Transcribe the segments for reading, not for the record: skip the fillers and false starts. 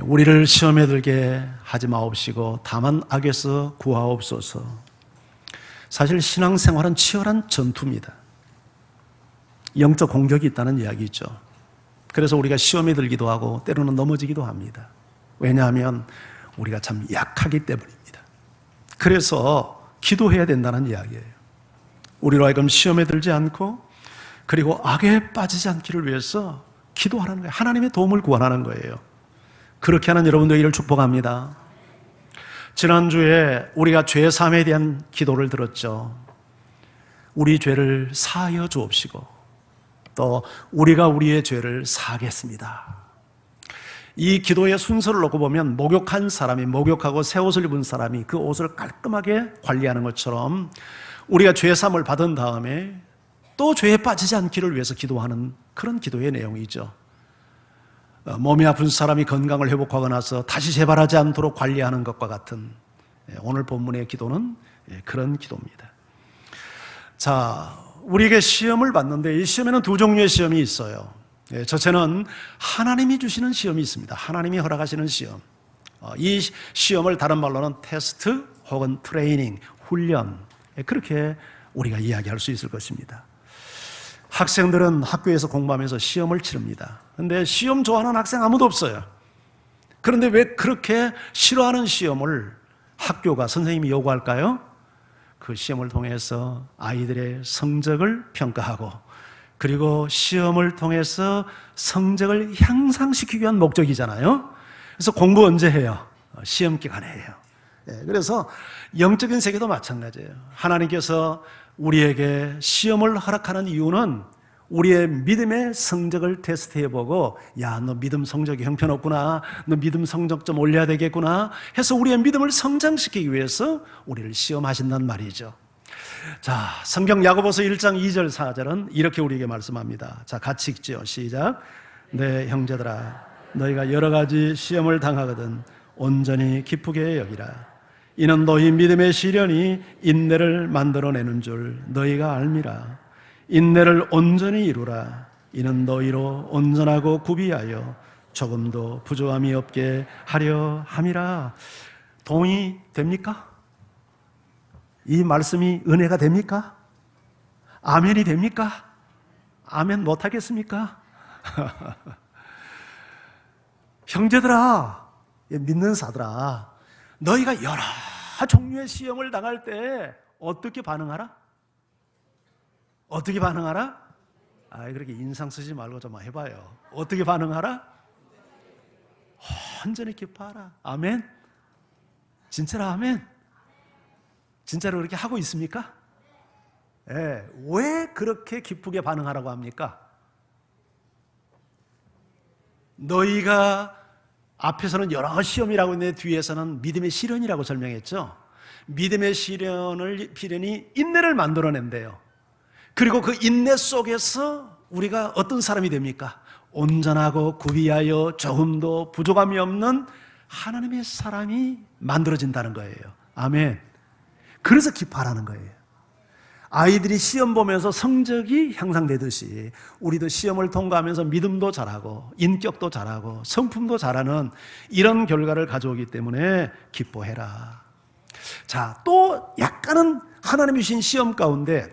우리를 시험에 들게 하지 마옵시고 다만 악에서 구하옵소서. 사실 신앙생활은 치열한 전투입니다. 영적 공격이 있다는 이야기죠. 그래서 우리가 시험에 들기도 하고 때로는 넘어지기도 합니다. 왜냐하면 우리가 참 약하기 때문입니다. 그래서 기도해야 된다는 이야기예요. 우리로 하여금 시험에 들지 않고 그리고 악에 빠지지 않기를 위해서 기도하라는 거예요. 하나님의 도움을 구하라는 거예요. 그렇게 하는 여러분 되기를 축복합니다. 지난주에 우리가 죄 사함에 대한 기도를 들었죠. 우리 죄를 사하여 주옵시고 또 우리가 우리의 죄를 사하겠습니다. 이 기도의 순서를 놓고 보면 목욕한 사람이 목욕하고 새 옷을 입은 사람이 그 옷을 깔끔하게 관리하는 것처럼 우리가 죄 사함을 받은 다음에 또 죄에 빠지지 않기를 위해서 기도하는 그런 기도의 내용이죠. 몸이 아픈 사람이 건강을 회복하고 나서 다시 재발하지 않도록 관리하는 것과 같은 오늘 본문의 기도는 그런 기도입니다. 자, 우리에게 시험을 받는데 이 시험에는 두 종류의 시험이 있어요. 첫째는 하나님이 주시는 시험이 있습니다. 하나님이 허락하시는 시험. 이 시험을 다른 말로는 테스트 혹은 트레이닝, 훈련, 그렇게 우리가 이야기할 수 있을 것입니다. 학생들은 학교에서 공부하면서 시험을 치릅니다. 그런데 시험 좋아하는 학생 아무도 없어요. 그런데 왜 그렇게 싫어하는 시험을 학교가 선생님이 요구할까요? 그 시험을 통해서 아이들의 성적을 평가하고 그리고 시험을 통해서 성적을 향상시키기 위한 목적이잖아요. 그래서 공부 언제 해요? 시험 기간에 해요. 그래서 영적인 세계도 마찬가지예요. 하나님께서 우리에게 시험을 허락하는 이유는 우리의 믿음의 성적을 테스트해보고 야, 너 믿음 성적이 형편없구나, 너 믿음 성적 좀 올려야 되겠구나 해서 우리의 믿음을 성장시키기 위해서 우리를 시험하신단 말이죠. 자, 성경 야고보서 1장 2절 4절은 이렇게 우리에게 말씀합니다. 자, 같이 읽죠. 시작. 네, 형제들아, 너희가 여러 가지 시험을 당하거든 온전히 기쁘게 여기라. 이는 너희 믿음의 시련이 인내를 만들어내는 줄 너희가 알미라. 인내를 온전히 이루라. 이는 너희로 온전하고 구비하여 조금도 부족함이 없게 하려 함이라. 동의 됩니까? 이 말씀이 은혜가 됩니까? 아멘이 됩니까? 아멘 못하겠습니까? 형제들아, 믿는 사들아, 너희가 여러 종류의 시험을 당할 때 어떻게 반응하라? 어떻게 반응하라? 그렇게 인상 쓰지 말고 좀 해봐요. 어떻게 반응하라? 온전히 기뻐하라. 아멘? 진짜로 아멘? 진짜로 그렇게 하고 있습니까? 왜 그렇게 기쁘게 반응하라고 합니까? 너희가 앞에서는 여러 시험이라고 했는데 뒤에서는 믿음의 시련이라고 설명했죠. 믿음의 시련이 인내를 만들어낸대요. 그리고 그 인내 속에서 우리가 어떤 사람이 됩니까? 온전하고 구비하여 조금도 부족함이 없는 하나님의 사람이 만들어진다는 거예요. 아멘. 그래서 기뻐하라는 거예요. 아이들이 시험 보면서 성적이 향상되듯이 우리도 시험을 통과하면서 믿음도 잘하고 인격도 잘하고 성품도 잘하는 이런 결과를 가져오기 때문에 기뻐해라. 자, 또 약간은 하나님이 주신 시험 가운데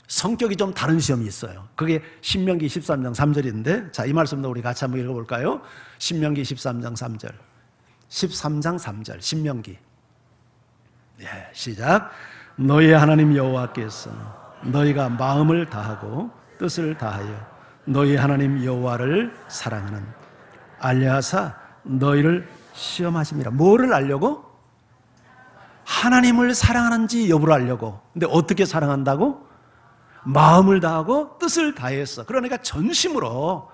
성격이 좀 다른 시험이 있어요. 그게 신명기 13장 3절인데 자, 이 말씀도 우리 같이 한번 읽어볼까요? 신명기 13장 3절 13장 3절 신명기 시작. 너희 하나님 여호와께서 너희가 마음을 다하고 뜻을 다하여 너희 하나님 여호와를 사랑하는 알려하사 너희를 시험하심이라. 뭐를 알려고? 하나님을 사랑하는지 여부를 알려고. 근데 어떻게 사랑한다고? 마음을 다하고 뜻을 다해서, 그러니까 전심으로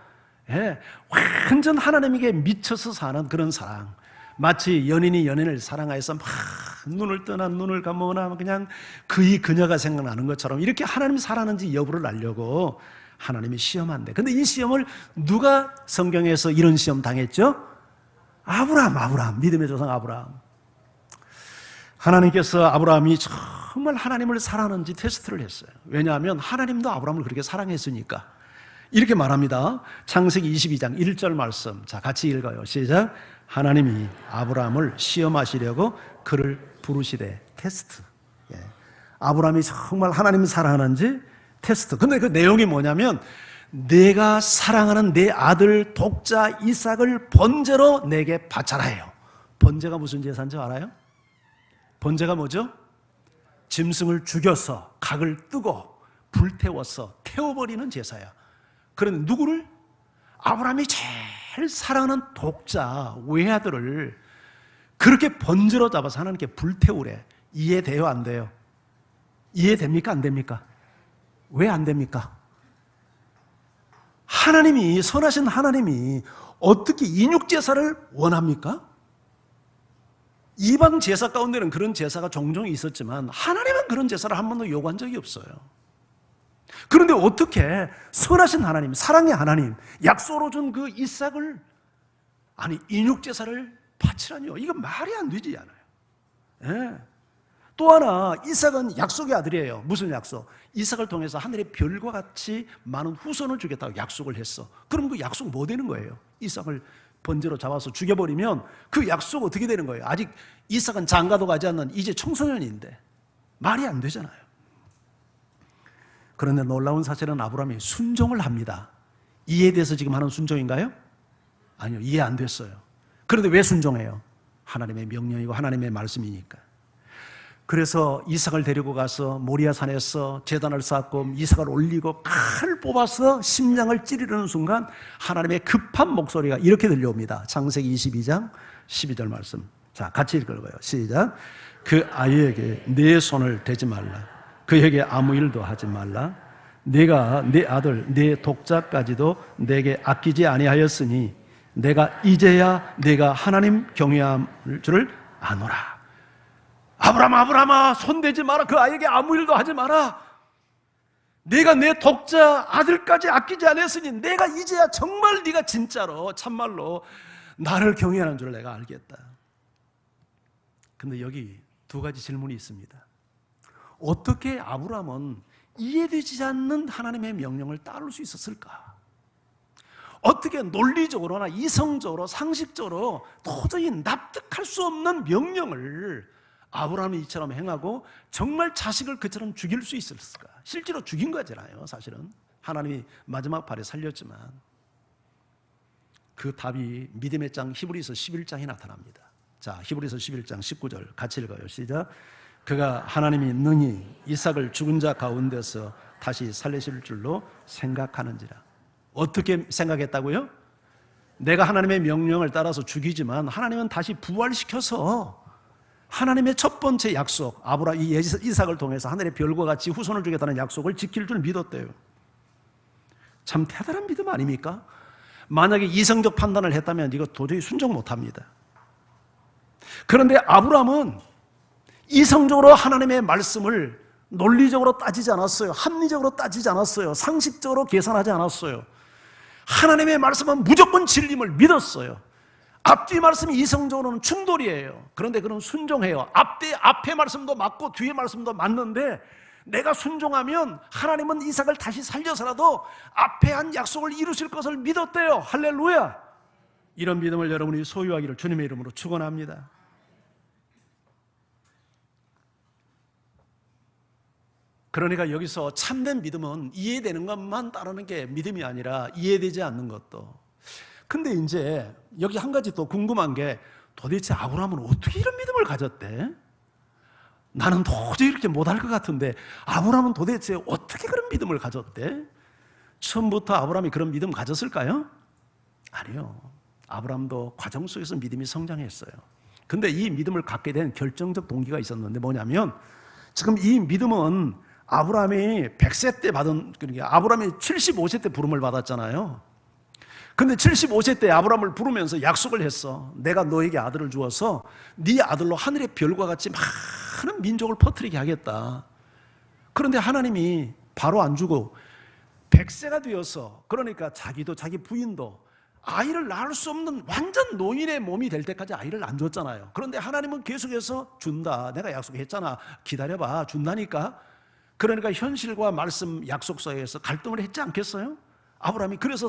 완전 하나님에게 미쳐서 사는 그런 사랑. 마치 연인이 연인을 사랑해서 막 눈을 떠나 눈을 감으나 그냥 그녀가 생각나는 것처럼 이렇게 하나님이 사랑하는지 여부를 알려고 하나님이 시험한대. 근데 이 시험을 누가 성경에서 이런 시험 당했죠? 아브라함, 믿음의 조상 아브라함. 하나님께서 아브라함이 정말 하나님을 사랑하는지 테스트를 했어요. 왜냐하면 하나님도 아브라함을 그렇게 사랑했으니까. 이렇게 말합니다. 창세기 22장 1절 말씀. 자, 같이 읽어요. 시작. 하나님이 아브라함을 시험하시려고 그를 부르시되. 테스트. 예. 아브라함이 정말 하나님을 사랑하는지 테스트. 근데 그 내용이 뭐냐면 내가 사랑하는 내 아들 독자 이삭을 번제로 내게 바쳐라 해요. 번제가 무슨 제사인지 알아요? 번제가 뭐죠? 짐승을 죽여서 각을 뜨고 불태워서 태워버리는 제사야. 그런데 누구를? 아브라함이 제일 사랑하는 독자 외아들을 그렇게 번제로 잡아서 하나님께 불태우래. 이해돼요? 안 돼요? 이해됩니까? 안 됩니까? 왜 안 됩니까? 하나님이, 선하신 하나님이 어떻게 인육제사를 원합니까? 이방 제사 가운데는 그런 제사가 종종 있었지만 하나님은 그런 제사를 한 번도 요구한 적이 없어요. 그런데 어떻게 선하신 하나님, 사랑의 하나님, 약속으로 준 그 이삭을, 아니 인육제사를 바치라니요? 이거 말이 안 되지 않아요. 예. 또 하나, 이삭은 약속의 아들이에요. 무슨 약속? 이삭을 통해서 하늘의 별과 같이 많은 후손을 주겠다고 약속을 했어. 그럼 그 약속 뭐 되는 거예요? 이삭을 번제로 잡아서 죽여버리면 그 약속 어떻게 되는 거예요? 아직 이삭은 장가도 가지 않는 이제 청소년인데 말이 안 되잖아요. 그런데 놀라운 사실은 아브라함이 순종을 합니다. 이해에 대해서 지금 하는 순종인가요? 아니요, 이해 안 됐어요. 그런데 왜 순종해요? 하나님의 명령이고 하나님의 말씀이니까. 그래서 이삭을 데리고 가서 모리아 산에서 제단을 쌓고 이삭을 올리고 칼을 뽑아서 심장을 찌르는 순간 하나님의 급한 목소리가 이렇게 들려옵니다. 창세기 22장 12절 말씀. 자, 같이 읽어봐요. 시작. 그 아이에게 내 손을 대지 말라. 그에게 아무 일도 하지 말라. 내가 내 아들 내 독자까지도 내게 아끼지 아니하였으니 내가 이제야 내가 하나님 경외할 줄을 아노라. 아브라함아 손대지 마라. 그 아이에게 아무 일도 하지 마라. 내가 내 독자 아들까지 아끼지 않았으니 내가 이제야 정말 네가 진짜로 참말로 나를 경외하는 줄 내가 알겠다. 근데 여기 두 가지 질문이 있습니다. 어떻게 아브라함은 이해되지 않는 하나님의 명령을 따를 수 있었을까? 어떻게 논리적으로나 이성적으로 상식적으로 도저히 납득할 수 없는 명령을 아브라함이 이처럼 행하고 정말 자식을 그처럼 죽일 수 있었을까? 실제로 죽인 거잖아요. 사실은 하나님이 마지막 발에 살렸지만 그 답이 믿음의 장 히브리서 11장에 나타납니다. 자, 히브리서 11장 19절 같이 읽어요. 시작. 그가 하나님이 능히 이삭을 죽은 자 가운데서 다시 살리실 줄로 생각하는지라. 어떻게 생각했다고요? 내가 하나님의 명령을 따라서 죽이지만 하나님은 다시 부활시켜서 하나님의 첫 번째 약속, 아브라함 이 이삭을 통해서 하늘의 별과 같이 후손을 주겠다는 약속을 지킬 줄 믿었대요. 참 대단한 믿음 아닙니까? 만약에 이성적 판단을 했다면 이거 도저히 순종 못합니다. 그런데 아브라함은 이성적으로 하나님의 말씀을 논리적으로 따지지 않았어요. 합리적으로 따지지 않았어요. 상식적으로 계산하지 않았어요. 하나님의 말씀은 무조건 진림을 믿었어요. 앞뒤 말씀이 이성적으로는 충돌이에요. 그런데 그는 순종해요. 앞에 말씀도 맞고 뒤에 말씀도 맞는데 내가 순종하면 하나님은 이삭을 다시 살려서라도 앞에 한 약속을 이루실 것을 믿었대요. 할렐루야. 이런 믿음을 여러분이 소유하기를 주님의 이름으로 축원합니다. 그러니까 여기서 참된 믿음은 이해되는 것만 따르는 게 믿음이 아니라 이해되지 않는 것도. 근데 이제 여기 한 가지 또 궁금한 게 도대체 아브라함은 어떻게 이런 믿음을 가졌대? 나는 도저히 이렇게 못할 것 같은데 아브라함은 도대체 어떻게 그런 믿음을 가졌대? 처음부터 아브라함이 그런 믿음 가졌을까요? 아니요. 아브라함도 과정 속에서 믿음이 성장했어요. 근데 이 믿음을 갖게 된 결정적 동기가 있었는데 뭐냐면 지금 이 믿음은 아브라함이 100세 때 받은, 그러니까 아브라함이 75세 때 부름을 받았잖아요. 근데 75세 때 아브라함을 부르면서 약속을 했어. 내가 너에게 아들을 주어서 네 아들로 하늘의 별과 같이 많은 민족을 퍼뜨리게 하겠다. 그런데 하나님이 바로 안 주고 100세가 되어서, 그러니까 자기도 자기 부인도 아이를 낳을 수 없는 완전 노인의 몸이 될 때까지 아이를 안 줬잖아요. 그런데 하나님은 계속해서 준다. 내가 약속했잖아. 기다려봐. 준다니까. 그러니까 현실과 말씀 약속 사이에서 갈등을 했지 않겠어요? 아브라함이 그래서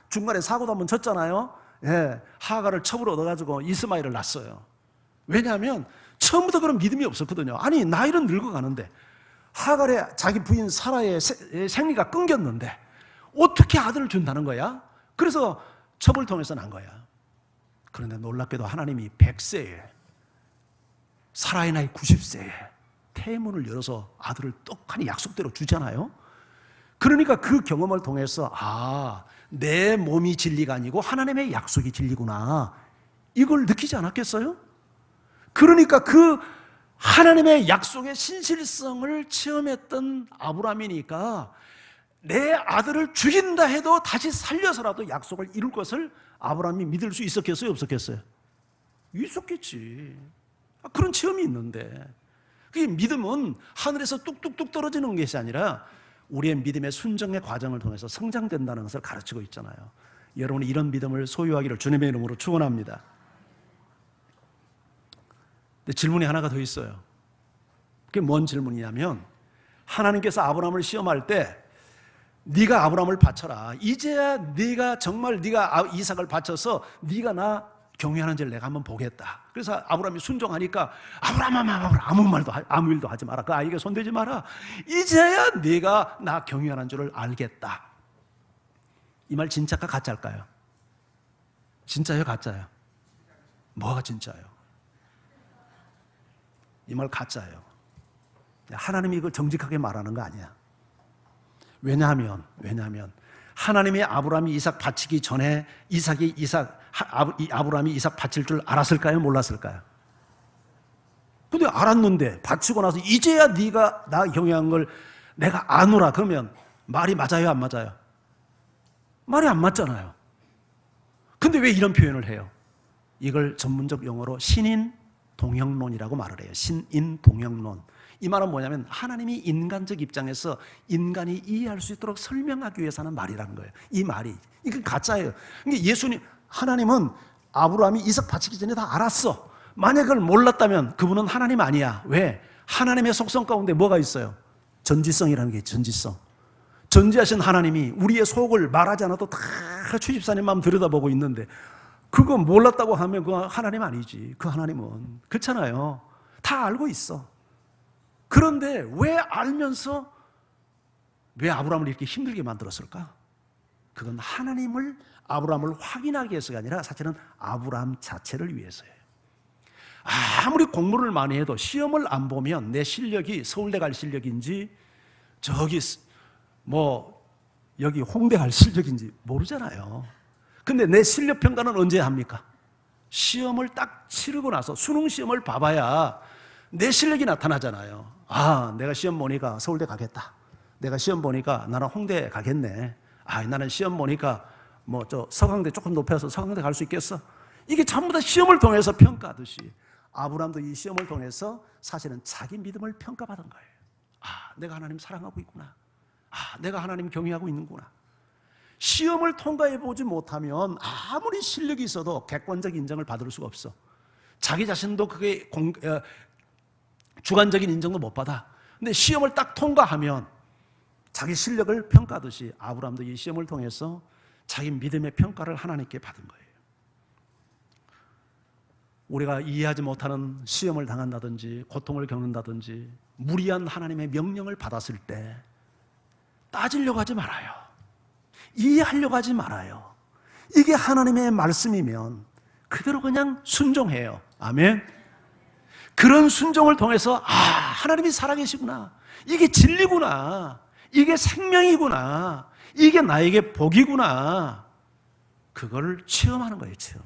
중간에 사고도 한번 쳤잖아요. 예, 하가를 첩으로 얻어가지고 이스마엘을 낳았어요. 왜냐하면 처음부터 그런 믿음이 없었거든요. 아니 나이는 늙어가는데 하갈의 자기 부인 사라의 생리가 끊겼는데 어떻게 아들을 준다는 거야? 그래서 첩을 통해서 난 거야. 그런데 놀랍게도 하나님이 100세에 사라의 나이 90세에 태문을 열어서 아들을 떡하니 약속대로 주잖아요. 그러니까 그 경험을 통해서 내 몸이 진리가 아니고 하나님의 약속이 진리구나, 이걸 느끼지 않았겠어요? 그러니까 그 하나님의 약속의 신실성을 체험했던 아브라함이니까 내 아들을 죽인다 해도 다시 살려서라도 약속을 이룰 것을 아브라함이 믿을 수 있었겠어요? 없었겠어요? 있었겠지. 그런 체험이 있는데, 그 믿음은 하늘에서 뚝뚝뚝 떨어지는 것이 아니라 우리의 믿음의 순정의 과정을 통해서 성장된다는 것을 가르치고 있잖아요. 여러분이 이런 믿음을 소유하기를 주님의 이름으로 축원합니다. 근데 질문이 하나가 더 있어요. 그게 뭔 질문이냐면, 하나님께서 아브라함을 시험할 때 네가 아브라함을 바쳐라, 이제야 네가 정말 네가 이삭을 바쳐서 네가 나 경외하는지를 내가 한번 보겠다. 그래서 아브라함이 순종하니까 아브라함 아무 일도 하지 마라, 그 아이에게 손대지 마라, 이제야 네가 나 경외하는 줄을 알겠다. 이 말 진짜일까 가짜일까요? 진짜예요 가짜예요? 뭐가 진짜예요? 이 말 가짜예요. 하나님이 이걸 정직하게 말하는 거 아니야. 왜냐하면 하나님이 아브라함이 이삭 바치기 전에 아브라함이 이삭 바칠 줄 알았을까요? 몰랐을까요? 근데 알았는데 바치고 나서 이제야 네가 나 경외한 걸 내가 아노라, 그러면 말이 맞아요 안 맞아요? 말이 안 맞잖아요. 근데 왜 이런 표현을 해요? 이걸 전문적 용어로 신인 동형론이라고 말을 해요. 신인 동형론. 이 말은 뭐냐면 하나님이 인간적 입장에서 인간이 이해할 수 있도록 설명하기 위해서 하는 말이라는 거예요. 이 말이. 이건 가짜예요. 그러니까 하나님은 아브라함이 이삭 바치기 전에 다 알았어. 만약 그걸 몰랐다면 그분은 하나님 아니야. 왜? 하나님의 속성 가운데 뭐가 있어요? 전지성이라는 게 있어요. 전지성. 전지하신 하나님이 우리의 속을 말하지 않아도 다 주집사님 마음 들여다보고 있는데 그거 몰랐다고 하면 그 하나님 아니지. 그 하나님은. 그렇잖아요. 다 알고 있어. 그런데 왜 알면서 왜 아브라함을 이렇게 힘들게 만들었을까? 그건 아브라함을 확인하기 위해서가 아니라 사실은 아브라함 자체를 위해서예요. 아무리 공부를 많이 해도 시험을 안 보면 내 실력이 서울대 갈 실력인지 여기 홍대 갈 실력인지 모르잖아요. 근데 내 실력 평가는 언제 합니까? 시험을 딱 치르고 나서 수능 시험을 봐봐야 내 실력이 나타나잖아요. 내가 시험 보니까 서울대 가겠다. 내가 시험 보니까 나는 홍대 가겠네. 나는 시험 보니까 서강대 조금 높여서 서강대 갈 수 있겠어. 이게 전부 다 시험을 통해서 평가하듯이 아브라함도 이 시험을 통해서 사실은 자기 믿음을 평가받은 거예요. 내가 하나님 사랑하고 있구나. 내가 하나님 경외하고 있는구나. 시험을 통과해보지 못하면 아무리 실력이 있어도 객관적 인정을 받을 수가 없어. 자기 자신도 그게 주관적인 인정도 못 받아. 근데 시험을 딱 통과하면 자기 실력을 평가하듯이 아브라함도 이 시험을 통해서 자기 믿음의 평가를 하나님께 받은 거예요. 우리가 이해하지 못하는 시험을 당한다든지 고통을 겪는다든지 무리한 하나님의 명령을 받았을 때 따지려고 하지 말아요. 이해하려고 하지 말아요. 이게 하나님의 말씀이면 그대로 그냥 순종해요. 아멘. 그런 순종을 통해서 하나님이 살아계시구나, 이게 진리구나, 이게 생명이구나, 이게 나에게 복이구나, 그걸 체험하는 거예요. 체험.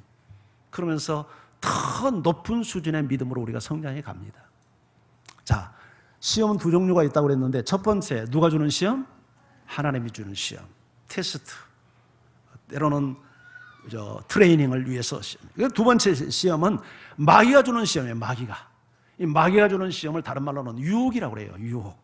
그러면서 더 높은 수준의 믿음으로 우리가 성장해 갑니다. 자, 시험은 두 종류가 있다고 그랬는데 첫 번째, 누가 주는 시험? 하나님이 주는 시험, 테스트. 때로는 트레이닝을 위해서 시험. 두 번째 시험은 마귀가 주는 시험이에요. 이 마귀가 주는 시험을 다른 말로는 유혹이라고 그래요. 유혹.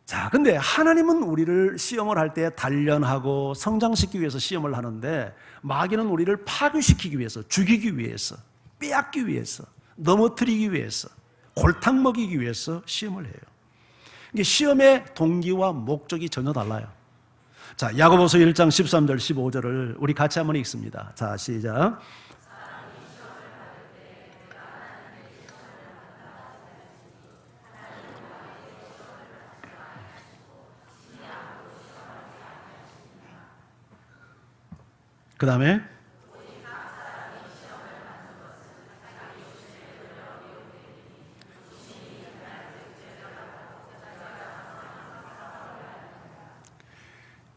자, 근데 하나님은 우리를 시험을 할 때 단련하고 성장시키기 위해서 시험을 하는데 마귀는 우리를 파괴시키기 위해서, 죽이기 위해서, 빼앗기 위해서, 넘어뜨리기 위해서, 골탕 먹이기 위해서 시험을 해요. 이게 시험의 동기와 목적이 전혀 달라요. 자, 야고보서 1장 13절 15절을 우리 같이 한번 읽습니다. 자, 시작. 그 다음에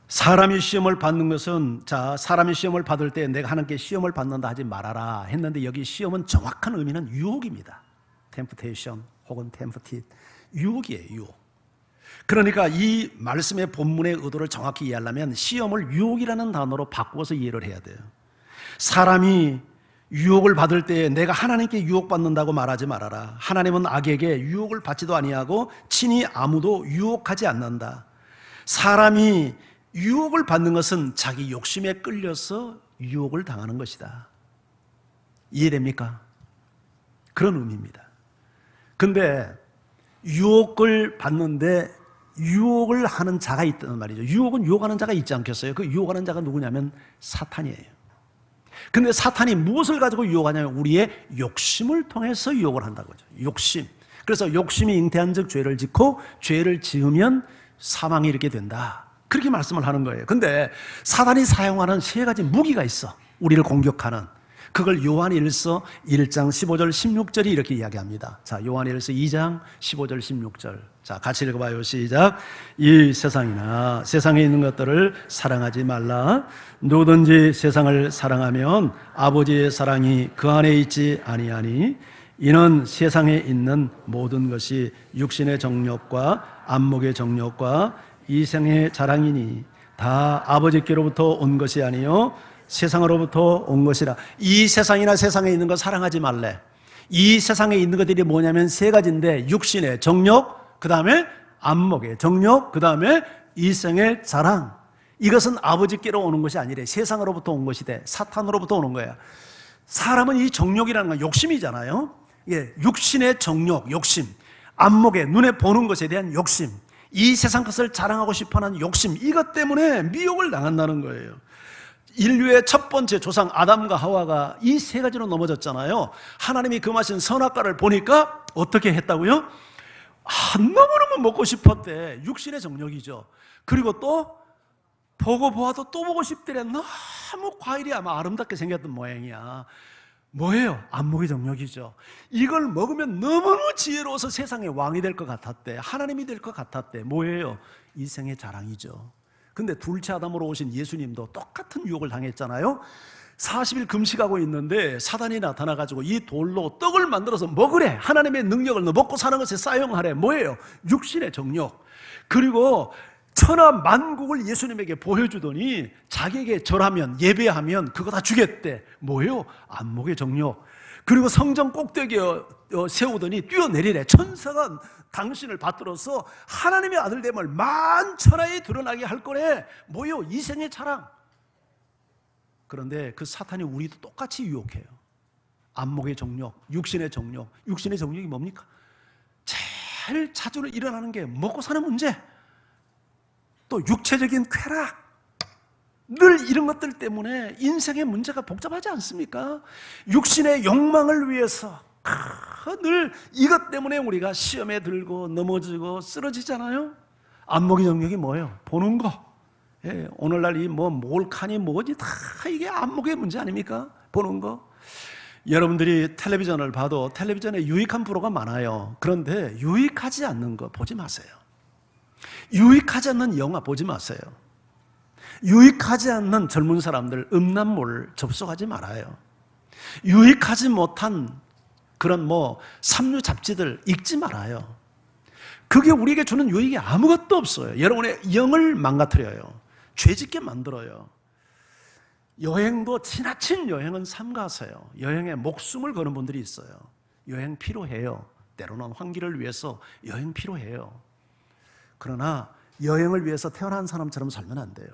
사람이 시험을 받는 것은, 자, 사람이 시험을 받을 때 내가 하나님께 시험을 받는다 하지 말아라 했는데, 여기 시험은 정확한 의미는 유혹입니다. temptation 혹은 tempted, 유혹이에요, 유혹. 그러니까 이 말씀의 본문의 의도를 정확히 이해하려면 시험을 유혹이라는 단어로 바꾸어서 이해를 해야 돼요. 사람이 유혹을 받을 때 내가 하나님께 유혹받는다고 말하지 말아라. 하나님은 악에게 유혹을 받지도 아니하고 친히 아무도 유혹하지 않는다. 사람이 유혹을 받는 것은 자기 욕심에 끌려서 유혹을 당하는 것이다. 이해됩니까? 그런 의미입니다. 근데 유혹을 받는데 유혹을 하는 자가 있다는 말이죠. 유혹은 유혹하는 자가 있지 않겠어요? 그 유혹하는 자가 누구냐면 사탄이에요. 근데 사탄이 무엇을 가지고 유혹하냐면 우리의 욕심을 통해서 유혹을 한다는 거죠. 욕심. 그래서 욕심이 잉태한 즉 죄를 짓고 죄를 지으면 사망이 이렇게 된다. 그렇게 말씀을 하는 거예요. 근데 사단이 사용하는 세 가지 무기가 있어. 우리를 공격하는. 그걸 요한일서 1장 15절 16절이 이렇게 이야기합니다. 자, 요한일서 2장 15절 16절. 자, 같이 읽어봐요. 시작. 이 세상이나 세상에 있는 것들을 사랑하지 말라. 누구든지 세상을 사랑하면 아버지의 사랑이 그 안에 있지 아니하니, 이는 세상에 있는 모든 것이 육신의 정욕과 안목의 정욕과 이생의 자랑이니 다 아버지께로부터 온 것이 아니요 세상으로부터 온 것이라. 이 세상이나 세상에 있는 것 사랑하지 말래. 이 세상에 있는 것들이 뭐냐면 세 가지인데, 육신의 정욕, 그 다음에 안목의 정욕, 그 다음에 이생의 자랑. 이것은 아버지께로 오는 것이 아니래. 세상으로부터 온 것이래. 사탄으로부터 오는 거야. 사람은 이 정욕이라는 건 욕심이잖아요. 예, 육신의 정욕, 욕심, 안목의 눈에 보는 것에 대한 욕심, 이 세상 것을 자랑하고 싶어하는 욕심, 이것 때문에 미혹을 당한다는 거예요. 인류의 첫 번째 조상 아담과 하와가 이 세 가지로 넘어졌잖아요. 하나님이 금하신 선악과를 보니까 어떻게 했다고요? 너무너무 먹고 싶었대. 육신의 정욕이죠. 그리고 또 보고 보아도 또 보고 싶더래. 너무 과일이 아마 아름답게 생겼던 모양이야. 뭐예요? 안목의 정욕이죠. 이걸 먹으면 너무너무 지혜로워서 세상의 왕이 될 것 같았대. 하나님이 될 것 같았대. 뭐예요? 이생의 자랑이죠. 근데 둘째 아담으로 오신 예수님도 똑같은 유혹을 당했잖아요. 40일 금식하고 있는데 사단이 나타나가지고 이 돌로 떡을 만들어서 먹으래. 하나님의 능력을 너 먹고 사는 것에 사용하래. 뭐예요? 육신의 정욕. 그리고 천하 만국을 예수님에게 보여주더니 자기에게 절하면, 예배하면 그거 다 주겠대. 뭐예요? 안목의 정욕. 그리고 성전 꼭대기에 세우더니 뛰어내리래. 천사가 당신을 받들어서 하나님의 아들됨을 만천하에 드러나게 할 거래. 뭐예요? 이생의 자랑. 그런데 그 사탄이 우리도 똑같이 유혹해요. 안목의 정욕, 육신의 정욕. 육신의 정욕이 뭡니까? 제일 자주 일어나는 게 먹고 사는 문제, 또 육체적인 쾌락, 늘 이런 것들 때문에 인생의 문제가 복잡하지 않습니까? 육신의 욕망을 위해서 늘 이것 때문에 우리가 시험에 들고 넘어지고 쓰러지잖아요. 안목의 정욕이 뭐예요? 보는 거. 예, 오늘날 이 몰카니 뭐지 다 이게 안목의 문제 아닙니까? 보는 거. 여러분들이 텔레비전을 봐도 텔레비전에 유익한 프로가 많아요. 그런데 유익하지 않는 거 보지 마세요. 유익하지 않는 영화 보지 마세요. 유익하지 않는 젊은 사람들 음란물 접속하지 말아요. 유익하지 못한 그런 삼류 잡지들 읽지 말아요. 그게 우리에게 주는 유익이 아무것도 없어요. 여러분의 영을 망가뜨려요. 죄짓게 만들어요. 여행도 지나친 여행은 삼가세요. 여행에 목숨을 거는 분들이 있어요. 여행 필요해요. 때로는 환기를 위해서 여행 필요해요. 그러나 여행을 위해서 태어난 사람처럼 살면 안 돼요.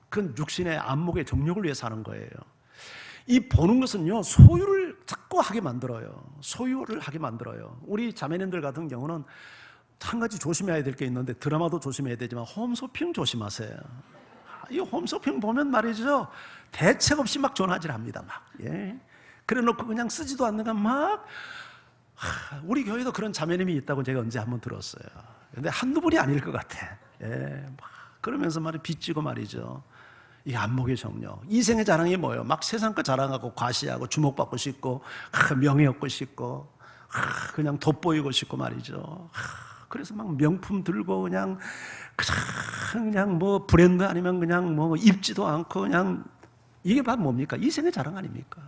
그건 육신의 안목의 정욕을 위해서 하는 거예요. 이 보는 것은요, 소유를 자꾸 하게 만들어요. 소유를 하게 만들어요. 우리 자매님들 같은 경우는 한 가지 조심해야 될 게 있는데, 드라마도 조심해야 되지만 홈쇼핑 조심하세요. 이 홈쇼핑 보면 말이죠, 대책 없이 막 전화질합니다. 막. 예. 그래놓고 그냥 쓰지도 않는가 막. 우리 교회도 그런 자매님이 있다고 제가 언제 한번 들었어요. 근데 한두 분이 아닐 것 같아. 예. 막 그러면서 말이 빚지고 말이죠. 이 안목의 정력. 이생의 자랑이 뭐예요? 막 세상 거 자랑하고 과시하고 주목받고 싶고 명예 얻고 싶고 그냥 돋보이고 싶고 말이죠. 그래서 막 명품 들고 그냥 뭐 브랜드 아니면 그냥 뭐 입지도 않고 그냥 이게 다 뭡니까? 이생의 자랑 아닙니까?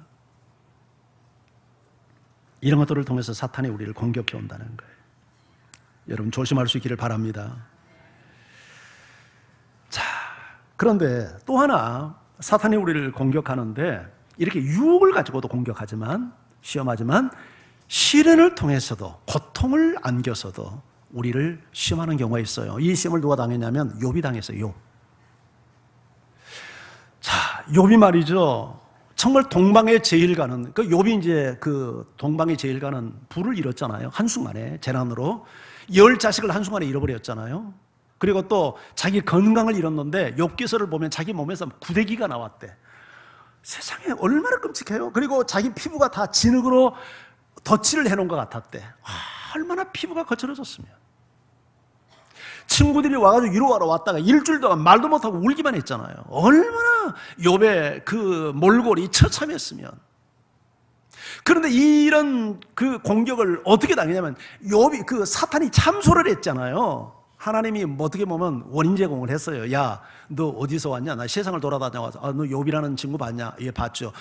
이런 것들을 통해서 사탄이 우리를 공격해 온다는 거예요. 여러분 조심할 수 있기를 바랍니다. 자, 그런데 또 하나 사탄이 우리를 공격하는데 이렇게 유혹을 가지고도 공격하지만 시험하지만 시련을 통해서도 고통을 안겨서도 우리를 시험하는 경우가 있어요. 이 시험을 누가 당했냐면 욥이 당했어요. 욥. 자, 욥이 말이죠. 정말 동방의 제일가는 그 욥이 이제 그 동방의 제일가는 부를 잃었잖아요. 한순간에 재난으로 10자식을 한순간에 잃어버렸잖아요. 그리고 또 자기 건강을 잃었는데 욥기서를 보면 자기 몸에서 구데기가 나왔대. 세상에 얼마나 끔찍해요. 그리고 자기 피부가 다 진흙으로 덧칠을 해놓은 것 같았대. 얼마나 피부가 거칠어졌으면. 친구들이 와가지고 위로하러 왔다가 일주일 동안 말도 못하고 울기만 했잖아요. 얼마나 욥의 그 몰골이 처참했으면. 그런데 이런 그 공격을 어떻게 당했냐면 욥이 그 사탄이 참소를 했잖아요. 하나님이 어떻게 보면 원인 제공을 했어요. 야, 너 어디서 왔냐? 나 세상을 돌아다녀 와서. 너 욥이라는 친구 봤냐? 예, 봤죠.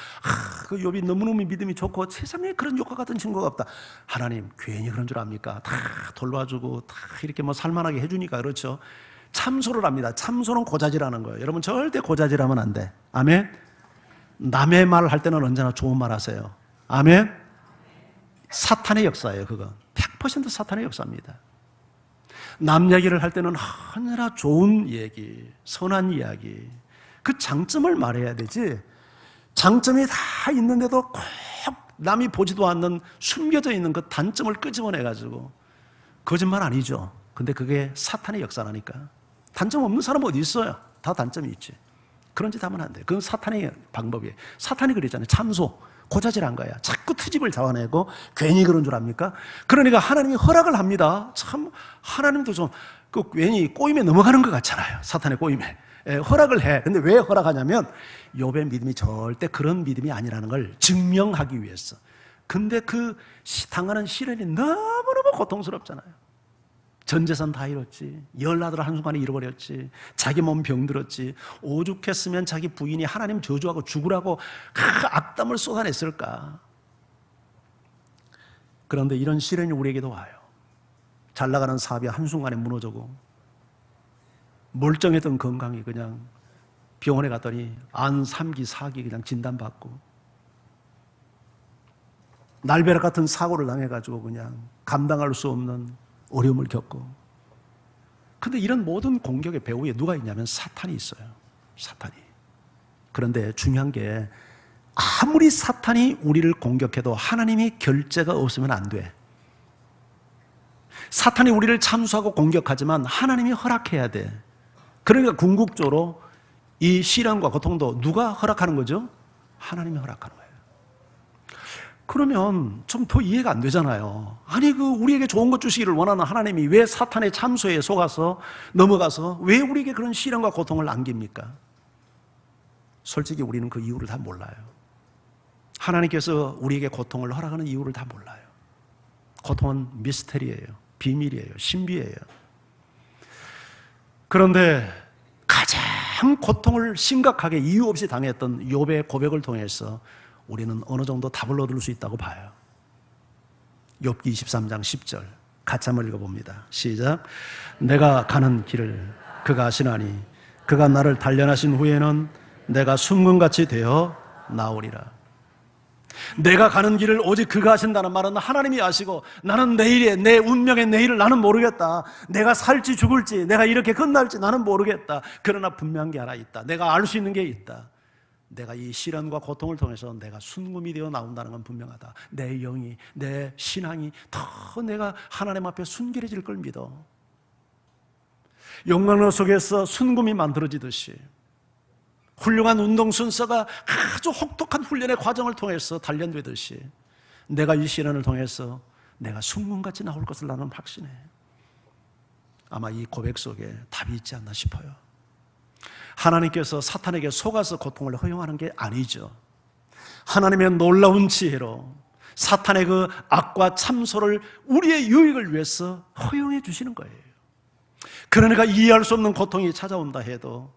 그 욥이 너무너무 믿음이 좋고 세상에 그런 욥과 같은 친구가 없다. 하나님 괜히 그런 줄 압니까? 다 돌봐주고 다 이렇게 뭐 살만하게 해주니까 그렇죠. 참소를 합니다. 참소는 고자질하는 거예요. 여러분 절대 고자질하면 안 돼. 아멘. 남의 말 할 때는 언제나 좋은 말 하세요. 아멘. 사탄의 역사예요. 그건 100% 사탄의 역사입니다. 남 얘기를 할 때는 언제나 좋은 얘기, 선한 이야기, 그 장점을 말해야 되지. 장점이 다 있는데도 꼭 남이 보지도 않는 숨겨져 있는 그 단점을 끄집어내가지고 거짓말 아니죠. 근데 그게 사탄의 역사라니까. 단점 없는 사람 어디 있어요? 다 단점이 있지. 그런 짓 하면 안 돼. 그건 사탄의 방법이에요. 사탄이 그랬잖아요. 참소. 고자질한 거야. 자꾸 트집을 잡아내고 괜히 그런 줄 압니까? 그러니까 하나님이 허락을 합니다. 참 하나님도 좀 그 괜히 꼬임에 넘어가는 것 같잖아요. 사탄의 꼬임에. 허락을 해. 근데 왜 허락하냐면 욥의 믿음이 절대 그런 믿음이 아니라는 걸 증명하기 위해서. 근데 그 당하는 시련이 너무너무 고통스럽잖아요. 전 재산 다 잃었지. 10아들 한순간에 잃어버렸지. 자기 몸 병들었지. 오죽했으면 자기 부인이 하나님 저주하고 죽으라고 악담을 쏟아냈을까. 그런데 이런 시련이 우리에게도 와요. 잘 나가는 사업이 한순간에 무너지고 멀쩡했던 건강이 그냥 병원에 갔더니 안 3기 4기 그냥 진단받고 날벼락 같은 사고를 당해가지고 그냥 감당할 수 없는 어려움을 겪고. 근데 이런 모든 공격의 배후에 누가 있냐면 사탄이 있어요. 사탄이. 그런데 중요한 게 아무리 사탄이 우리를 공격해도 하나님이 결재가 없으면 안 돼. 사탄이 우리를 참수하고 공격하지만 하나님이 허락해야 돼. 그러니까 궁극적으로 이 시련과 고통도 누가 허락하는 거죠? 하나님이 허락하는 거예요. 그러면 좀 더 이해가 안 되잖아요. 아니 그 우리에게 좋은 것 주시기를 원하는 하나님이 왜 사탄의 참소에 속아서 넘어가서 왜 우리에게 그런 시련과 고통을 안깁니까? 솔직히 우리는 그 이유를 다 몰라요. 하나님께서 우리에게 고통을 허락하는 이유를 다 몰라요. 고통은 미스테리예요. 비밀이에요. 신비예요. 그런데 가장 고통을 심각하게 이유 없이 당했던 욥의 고백을 통해서 우리는 어느 정도 답을 얻을 수 있다고 봐요. 욥기 23장 10절 같이 한번 읽어봅니다. 시작. 내가 가는 길을 그가 아시나니 그가 나를 단련하신 후에는 내가 순금같이 되어 나오리라. 내가 가는 길을 오직 그가 아신다는 말은 하나님이 아시고 나는 내일의 내 운명의 내일을 나는 모르겠다. 내가 살지 죽을지 내가 이렇게 끝날지 나는 모르겠다. 그러나 분명한 게 하나 있다. 내가 알 수 있는 게 있다. 내가 이 시련과 고통을 통해서 내가 순금이 되어 나온다는 건 분명하다. 내 영이, 내 신앙이 더 내가 하나님 앞에 순결해질 걸 믿어. 영광로 속에서 순금이 만들어지듯이 훌륭한 운동 순서가 아주 혹독한 훈련의 과정을 통해서 단련되듯이 내가 이 시련을 통해서 내가 순금같이 나올 것을 나는 확신해. 아마 이 고백 속에 답이 있지 않나 싶어요. 하나님께서 사탄에게 속아서 고통을 허용하는 게 아니죠. 하나님의 놀라운 지혜로 사탄의 그 악과 참소를 우리의 유익을 위해서 허용해 주시는 거예요. 그러니까 이해할 수 없는 고통이 찾아온다 해도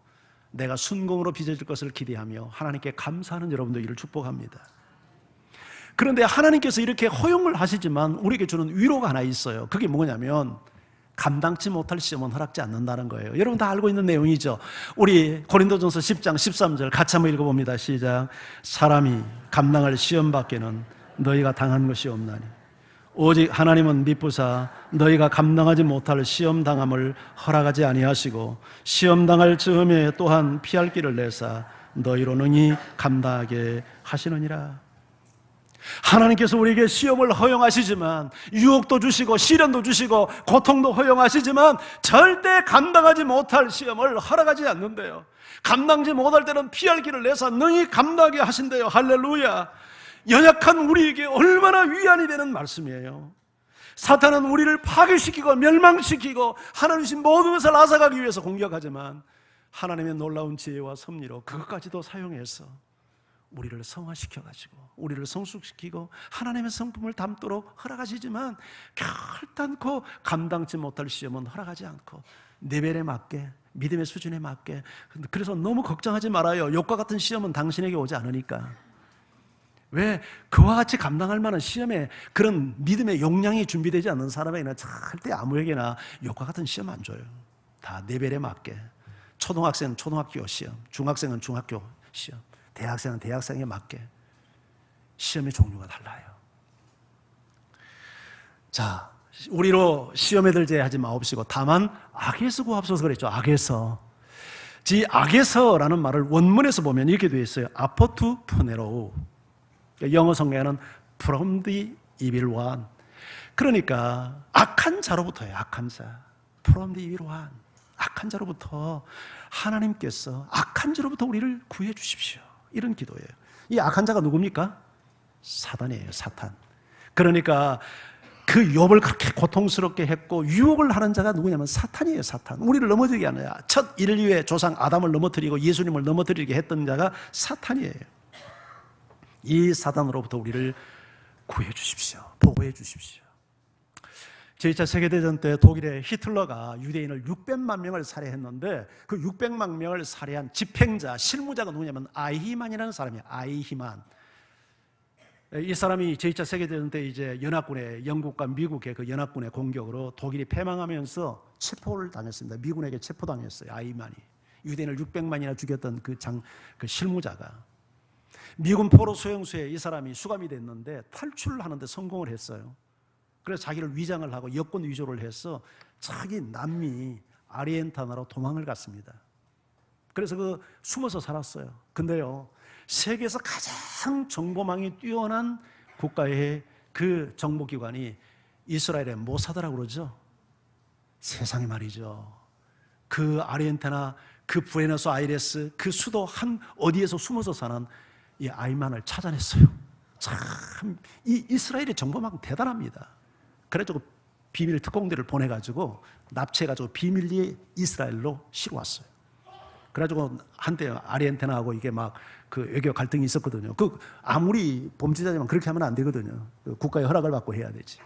내가 순금으로 빚어질 것을 기대하며 하나님께 감사하는 여러분들을 축복합니다. 그런데 하나님께서 이렇게 허용을 하시지만 우리에게 주는 위로가 하나 있어요. 그게 뭐냐면 감당치 못할 시험은 허락지 않는다는 거예요. 여러분 다 알고 있는 내용이죠. 우리 고린도전서 10장 13절 같이 한번 읽어봅니다. 시작. 사람이 감당할 시험 밖에는 너희가 당한 것이 없나니 오직 하나님은 미쁘사 너희가 감당하지 못할 시험 당함을 허락하지 아니하시고 시험 당할 즈음에 또한 피할 길을 내사 너희로 능히 감당하게 하시느니라. 하나님께서 우리에게 시험을 허용하시지만 유혹도 주시고 시련도 주시고 고통도 허용하시지만 절대 감당하지 못할 시험을 허락하지 않는데요. 감당지 못할 때는 피할 길을 내서 능히 감당하게 하신대요. 할렐루야. 연약한 우리에게 얼마나 위안이 되는 말씀이에요. 사탄은 우리를 파괴시키고 멸망시키고 하나님신 모든 것을 앗아가기 위해서 공격하지만 하나님의 놀라운 지혜와 섭리로 그것까지도 사용해서 우리를 성화시켜가지고 우리를 성숙시키고 하나님의 성품을 담도록 허락하시지만 결단코 감당치 못할 시험은 허락하지 않고 레벨에 맞게 믿음의 수준에 맞게. 그래서 너무 걱정하지 말아요. 욕과 같은 시험은 당신에게 오지 않으니까. 왜? 그와 같이 감당할 만한 시험에 그런 믿음의 용량이 준비되지 않는 사람에게는 절대 아무에게나 욕과 같은 시험 안 줘요. 다 레벨에 맞게. 초등학생은 초등학교 시험, 중학생은 중학교 시험, 대학생은 대학생에 맞게 시험의 종류가 달라요. 자, 우리로 시험에 들게 하지 마옵시고 다만 악에서 구하옵소서 그랬죠. 악에서. 이 악에서라는 말을 원문에서 보면 이렇게 되어 있어요. 아포투 푸네로우. 영어 성경에는 from the evil one. 그러니까 악한 자로부터예요. 악한 자. from the evil one. 악한 자로부터 하나님께서 악한 자로부터 우리를 구해 주십시오. 이런 기도예요. 이 악한 자가 누굽니까? 사단이에요. 사탄. 그러니까 그 욥을 그렇게 고통스럽게 했고 유혹을 하는 자가 누구냐면 사탄이에요. 사탄. 우리를 넘어뜨리게 하는 자. 첫 인류의 조상 아담을 넘어뜨리고 예수님을 넘어뜨리게 했던 자가 사탄이에요. 이 사단으로부터 우리를 구해 주십시오. 보호해 주십시오. 제2차 세계대전 때 독일의 히틀러가 유대인을 600만 명을 살해했는데 그 600만 명을 살해한 집행자, 실무자가 누구냐면 아이히만이라는 사람이에요. 아이히만. 이 사람이 제2차 세계대전 때 이제 연합군의 영국과 미국의 그 연합군의 공격으로 독일이 패망하면서 체포를 당했습니다. 미군에게 체포당했어요. 아이히만이. 유대인을 600만이나 죽였던 그 실무자가. 미군 포로 수용소에 이 사람이 수감이 됐는데 탈출하는데 성공을 했어요. 그래서 자기를 위장을 하고 여권 위조를 해서 자기 남미 아르헨티나로 도망을 갔습니다. 그래서 그 숨어서 살았어요. 근데요, 세계에서 가장 정보망이 뛰어난 국가의 그 정보기관이 이스라엘의 모사드라고 그러죠. 세상에 말이죠. 그 아르헨티나, 그 부에노스아이레스, 그 수도 한 어디에서 숨어서 사는 이 아이만을 찾아냈어요. 참, 이 이스라엘의 정보망 대단합니다. 그래가지고 비밀 특공대를 보내가지고 납치해가지고 비밀리에 이스라엘로 실어왔어요. 그래가지고 한때 아르헨티나하고 이게 막 그 외교 갈등이 있었거든요. 그 아무리 범죄자지만 그렇게 하면 안 되거든요. 그 국가의 허락을 받고 해야 되지.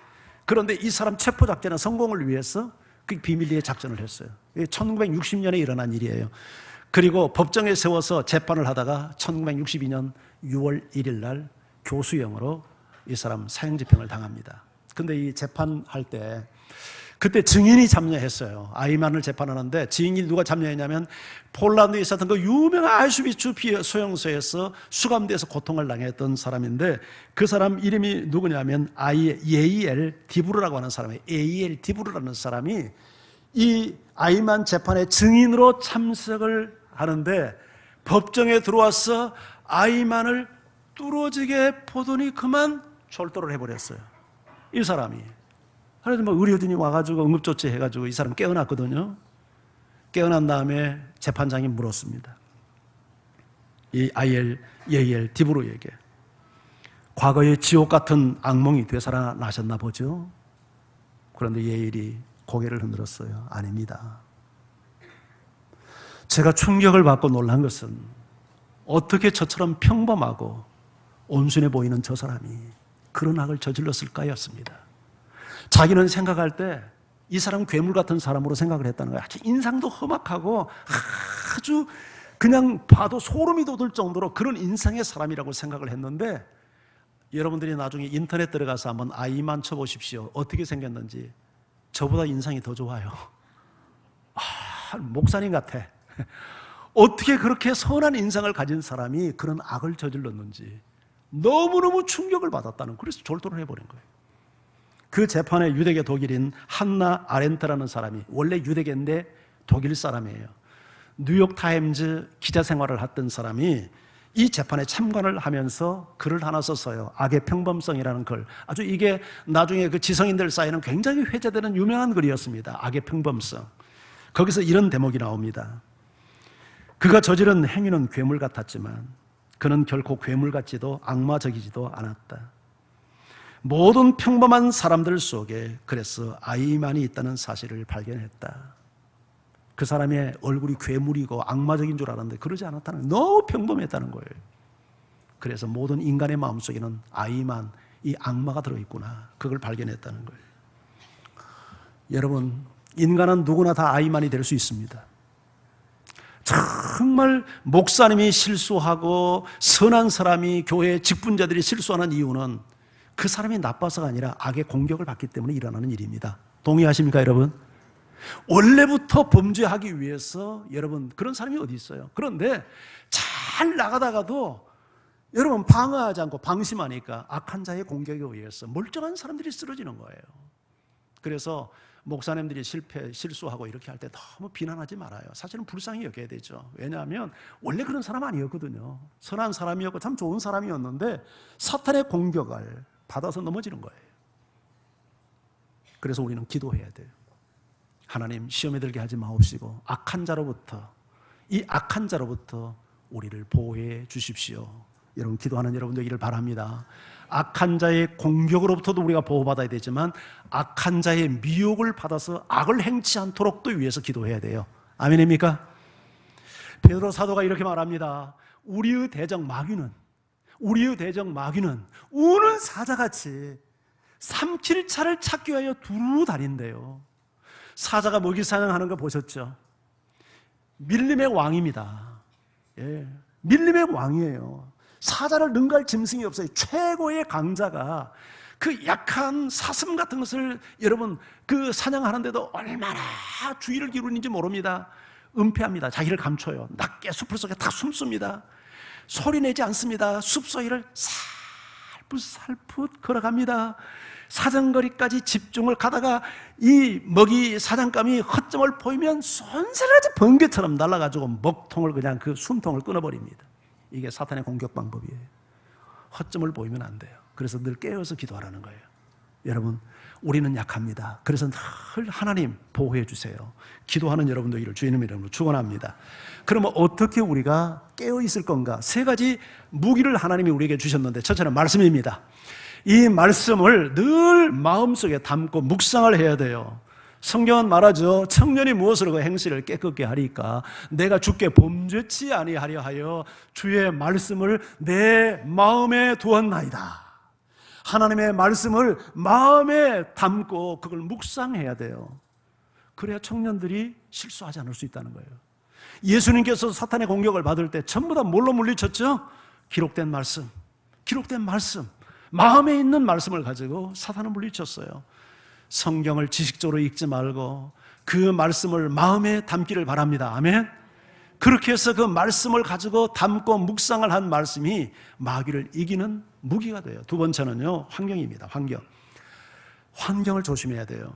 그런데 이 사람 체포 작전의 성공을 위해서 그 비밀리에 작전을 했어요. 1960년에 일어난 일이에요. 그리고 법정에 세워서 재판을 하다가 1962년 6월 1일 날 교수형으로 이 사람 사형집행을 당합니다. 근데 이 재판할 때 그때 증인이 참여했어요. 아이만을 재판하는데 증인이 누가 참여했냐면 폴란드에 있었던 그 유명한 아우슈비츠 소형소에서 수감돼서 고통을 당했던 사람인데 그 사람 이름이 누구냐면 예이엘 디브르라고 하는 사람이에요. 예이엘 디브르라는 사람이 이 아이만 재판에 증인으로 참석을 하는데 법정에 들어와서 아이만을 뚫어지게 보더니 그만 졸도를 해버렸어요. 이 사람이. 그래서 뭐 의료진이 와가지고 응급조치 해가지고 이 사람 깨어났거든요. 깨어난 다음에 재판장이 물었습니다. 이 예엘 디브로에게 과거의 지옥 같은 악몽이 되살아나셨나 보죠. 그런데 예엘이 고개를 흔들었어요. 아닙니다. 제가 충격을 받고 놀란 것은 어떻게 저처럼 평범하고 온순해 보이는 저 사람이 그런 악을 저질렀을까였습니다. 자기는 생각할 때 이 사람 괴물 같은 사람으로 생각을 했다는 거예요. 아주 인상도 험악하고 아주 그냥 봐도 소름이 돋을 정도로 그런 인상의 사람이라고 생각을 했는데, 여러분들이 나중에 인터넷 들어가서 한번 아이만 쳐보십시오. 어떻게 생겼는지. 저보다 인상이 더 좋아요. 목사님 같아. 어떻게 그렇게 선한 인상을 가진 사람이 그런 악을 저질렀는지 너무너무 충격을 받았다는, 그래서 졸도를 해버린 거예요. 그 재판에 유대계 독일인 한나 아렌트라는 사람이, 원래 유대계인데 독일 사람이에요. 뉴욕타임즈 기자 생활을 했던 사람이 이 재판에 참관을 하면서 글을 하나 썼어요. 악의 평범성이라는 글. 아주 이게 나중에 그 지성인들 사이에는 굉장히 회자되는 유명한 글이었습니다. 악의 평범성. 거기서 이런 대목이 나옵니다. 그가 저지른 행위는 괴물 같았지만 그는 결코 괴물 같지도 악마적이지도 않았다. 모든 평범한 사람들 속에 그래서 아이만이 있다는 사실을 발견했다. 그 사람의 얼굴이 괴물이고 악마적인 줄 알았는데 그러지 않았다는 거예요. 너무 평범했다는 거예요. 그래서 모든 인간의 마음속에는 아이만, 이 악마가 들어있구나, 그걸 발견했다는 거예요. 여러분, 인간은 누구나 다 아이만이 될 수 있습니다. 정말 목사님이 실수하고 선한 사람이, 교회 직분자들이 실수하는 이유는 그 사람이 나빠서가 아니라 악의 공격을 받기 때문에 일어나는 일입니다. 동의하십니까, 여러분? 원래부터 범죄하기 위해서, 여러분, 그런 사람이 어디 있어요? 그런데 잘 나가다가도 여러분 방어하지 않고 방심하니까 악한 자의 공격에 의해서 멀쩡한 사람들이 쓰러지는 거예요. 그래서 목사님들이 실수하고 이렇게 할 때 너무 비난하지 말아요. 사실은 불쌍히 여겨야 되죠. 왜냐하면 원래 그런 사람 아니었거든요. 선한 사람이었고 참 좋은 사람이었는데 사탄의 공격을 받아서 넘어지는 거예요. 그래서 우리는 기도해야 돼요. 하나님, 시험에 들게 하지 마옵시고 악한 자로부터, 이 악한 자로부터 우리를 보호해 주십시오. 여러분, 기도하는 여러분 되기를 바랍니다. 악한 자의 공격으로부터도 우리가 보호받아야 되지만 악한 자의 미혹을 받아서 악을 행치 않도록 또 위해서 기도해야 돼요. 아멘입니까? 베드로 사도가 이렇게 말합니다. 우리의 대적 마귀는 우는 사자같이 삼킬 차를 찾기 위하여 두루 다닌대요. 사자가 먹이 사냥하는 거 보셨죠? 밀림의 왕입니다. 예, 밀림의 왕이에요. 사자를 능가할 짐승이 없어요. 최고의 강자가 그 약한 사슴 같은 것을 여러분 그 사냥하는데도 얼마나 주의를 기울이는지 모릅니다. 은폐합니다. 자기를 감춰요. 낮게 숲을 속에 다 숨습니다. 소리내지 않습니다. 숲소리를 살풋살풋 걸어갑니다. 사정거리까지 집중을 가다가 이 먹이 사냥감이 허점을 보이면 손살같이 번개처럼 날아가지고 먹통을, 그냥 그 숨통을 끊어버립니다. 이게 사탄의 공격 방법이에요. 허점을 보이면 안 돼요. 그래서 늘 깨어서 기도하라는 거예요. 여러분, 우리는 약합니다. 그래서 늘 하나님 보호해 주세요. 기도하는 여러분들 이를 주님의 이름으로 축원합니다. 그러면 어떻게 우리가 깨어 있을 건가? 세 가지 무기를 하나님이 우리에게 주셨는데, 첫째는 말씀입니다. 이 말씀을 늘 마음속에 담고 묵상을 해야 돼요. 성경은 말하죠. 청년이 무엇으로 그 행실을 깨끗게 하리까? 내가 주께 범죄치 아니하려 하여 주의 말씀을 내 마음에 두었나이다. 하나님의 말씀을 마음에 담고 그걸 묵상해야 돼요. 그래야 청년들이 실수하지 않을 수 있다는 거예요. 예수님께서 사탄의 공격을 받을 때 전부 다 뭘로 물리쳤죠? 기록된 말씀. 마음에 있는 말씀을 가지고 사탄을 물리쳤어요. 성경을 지식적으로 읽지 말고 그 말씀을 마음에 담기를 바랍니다. 아멘. 그렇게 해서 그 말씀을 가지고 담고 묵상을 한 말씀이 마귀를 이기는 무기가 돼요. 두 번째는요, 환경입니다. 환경을 조심해야 돼요.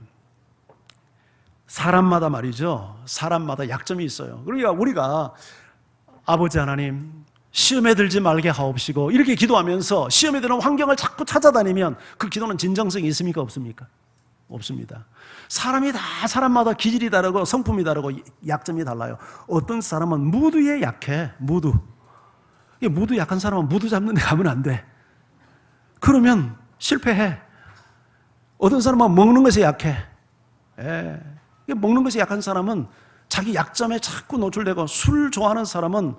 사람마다 말이죠, 사람마다 약점이 있어요. 그러니까 우리가 아버지 하나님 시험에 들지 말게 하옵시고 이렇게 기도하면서 시험에 드는 환경을 자꾸 찾아다니면 그 기도는 진정성이 있습니까? 없습니까? 없습니다. 사람이 다 사람마다 기질이 다르고 성품이 다르고 약점이 달라요. 어떤 사람은 무드에 약해. 무드. 무드 약한 사람은 무드 잡는 데 가면 안 돼. 그러면 실패해. 어떤 사람은 먹는 것에 약해. 먹는 것에 약한 사람은 자기 약점에 자꾸 노출되고, 술 좋아하는 사람은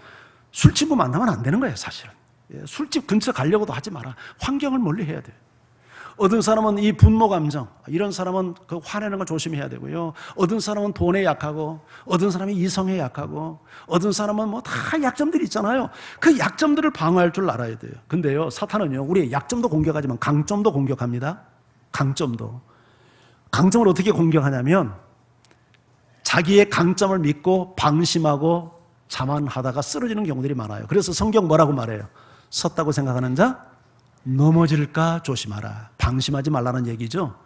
술친구 만나면 안 되는 거예요, 사실은. 술집 근처 가려고도 하지 마라. 환경을 멀리 해야 돼. 어떤 사람은 이 분노 감정, 이런 사람은 그 화내는 거 조심해야 되고요. 어떤 사람은 돈에 약하고, 어떤 사람이 이성에 약하고, 어떤 사람은 뭐 다 약점들이 있잖아요. 그 약점들을 방어할 줄 알아야 돼요. 근데요, 사탄은요, 우리의 약점도 공격하지만 강점도 공격합니다. 강점도. 강점을 어떻게 공격하냐면, 자기의 강점을 믿고 방심하고 자만하다가 쓰러지는 경우들이 많아요. 그래서 성경 뭐라고 말해요? 섰다고 생각하는 자 넘어질까 조심하라. 방심하지 말라는 얘기죠.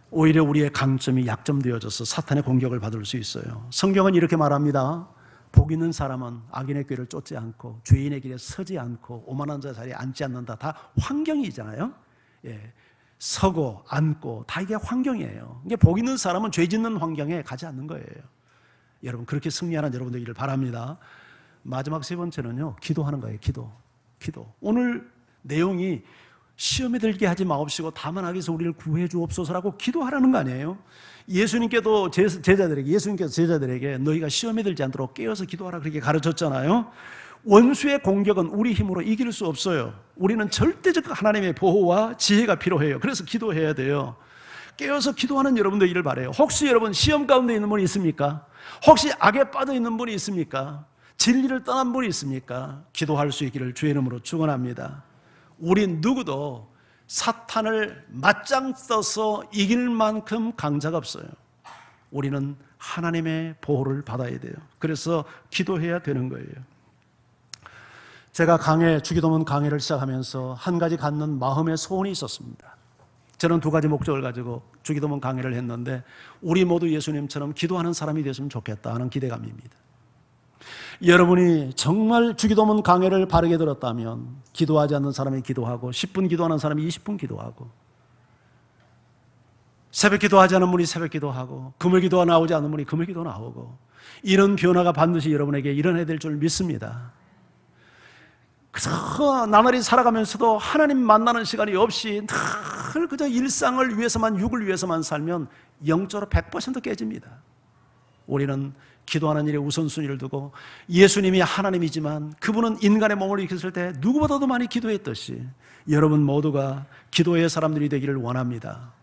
오히려 우리의 강점이 약점되어져서 사탄의 공격을 받을 수 있어요. 성경은 이렇게 말합니다. 복 있는 사람은 악인의 꾀를 쫓지 않고 죄인의 길에 서지 않고 오만한 자 자리에 앉지 않는다. 다 환경이잖아요. 서고 앉고 다 이게 환경이에요. 이게 복 있는 사람은 죄 짓는 환경에 가지 않는 거예요. 여러분, 그렇게 승리하는 여러분 되기를 바랍니다. 마지막 세 번째는요, 기도하는 거예요. 기도. 오늘 내용이 시험에 들게 하지 마옵시고 다만 악에서 우리를 구해 주옵소서라고 기도하라는 거 아니에요? 예수님께서 제자들에게 너희가 시험에 들지 않도록 깨어서 기도하라 그렇게 가르쳤잖아요. 원수의 공격은 우리 힘으로 이길 수 없어요. 우리는 절대적 하나님의 보호와 지혜가 필요해요. 그래서 기도해야 돼요. 깨어서 기도하는 여러분 되기를 바라요. 혹시 여러분 시험 가운데 있는 분이 있습니까? 혹시 악에 빠져 있는 분이 있습니까? 진리를 떠난 분이 있습니까? 기도할 수 있기를 주의 이름으로 축원합니다. 우린 누구도 사탄을 맞짱 떠서 이길 만큼 강자가 없어요. 우리는 하나님의 보호를 받아야 돼요. 그래서 기도해야 되는 거예요. 제가 주기도문 강해를 시작하면서 한 가지 갖는 마음의 소원이 있었습니다. 저는 두 가지 목적을 가지고 주기도문 강해를 했는데, 우리 모두 예수님처럼 기도하는 사람이 됐으면 좋겠다 하는 기대감입니다. 여러분이 정말 주기도문 강해를 바르게 들었다면 기도하지 않는 사람이 기도하고, 10분 기도하는 사람이 20분 기도하고, 새벽 기도하지 않은 분이 새벽 기도하고, 금요 기도가 나오지 않는 분이 금요 기도 나오고, 이런 변화가 반드시 여러분에게 일어나야 될 줄 믿습니다. 그래서 나날이 살아가면서도 하나님 만나는 시간이 없이 늘 그저 일상을 위해서만, 육을 위해서만 살면 영적으로 100% 깨집니다. 우리는 기도하는 일에 우선순위를 두고, 예수님이 하나님이지만 그분은 인간의 몸을 입혔을 때 누구보다도 많이 기도했듯이 여러분 모두가 기도의 사람들이 되기를 원합니다.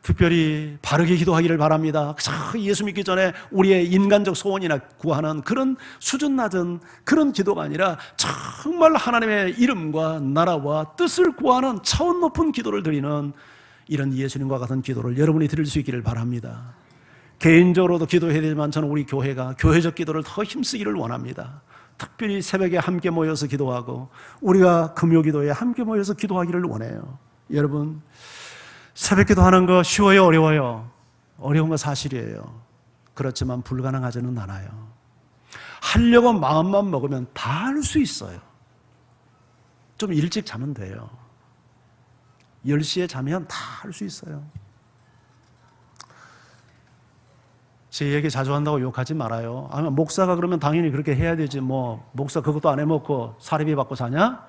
특별히 바르게 기도하기를 바랍니다. 예수 믿기 전에 우리의 인간적 소원이나 구하는 그런 수준 낮은 그런 기도가 아니라 정말 하나님의 이름과 나라와 뜻을 구하는 차원 높은 기도를 드리는 이런 예수님과 같은 기도를 여러분이 드릴 수 있기를 바랍니다. 개인적으로도 기도해야 되지만 저는 우리 교회가 교회적 기도를 더 힘쓰기를 원합니다. 특별히 새벽에 함께 모여서 기도하고, 우리가 금요 기도에 함께 모여서 기도하기를 원해요. 여러분, 새벽 기도하는 거 쉬워요, 어려워요? 어려운 거 사실이에요. 그렇지만 불가능하지는 않아요. 하려고 마음만 먹으면 다 할 수 있어요. 좀 일찍 자면 돼요. 10시에 자면 다 할 수 있어요. 제 얘기 자주 한다고 욕하지 말아요. 목사가 그러면 당연히 그렇게 해야 되지, 뭐 목사 그것도 안 해먹고 사례비 받고 사냐?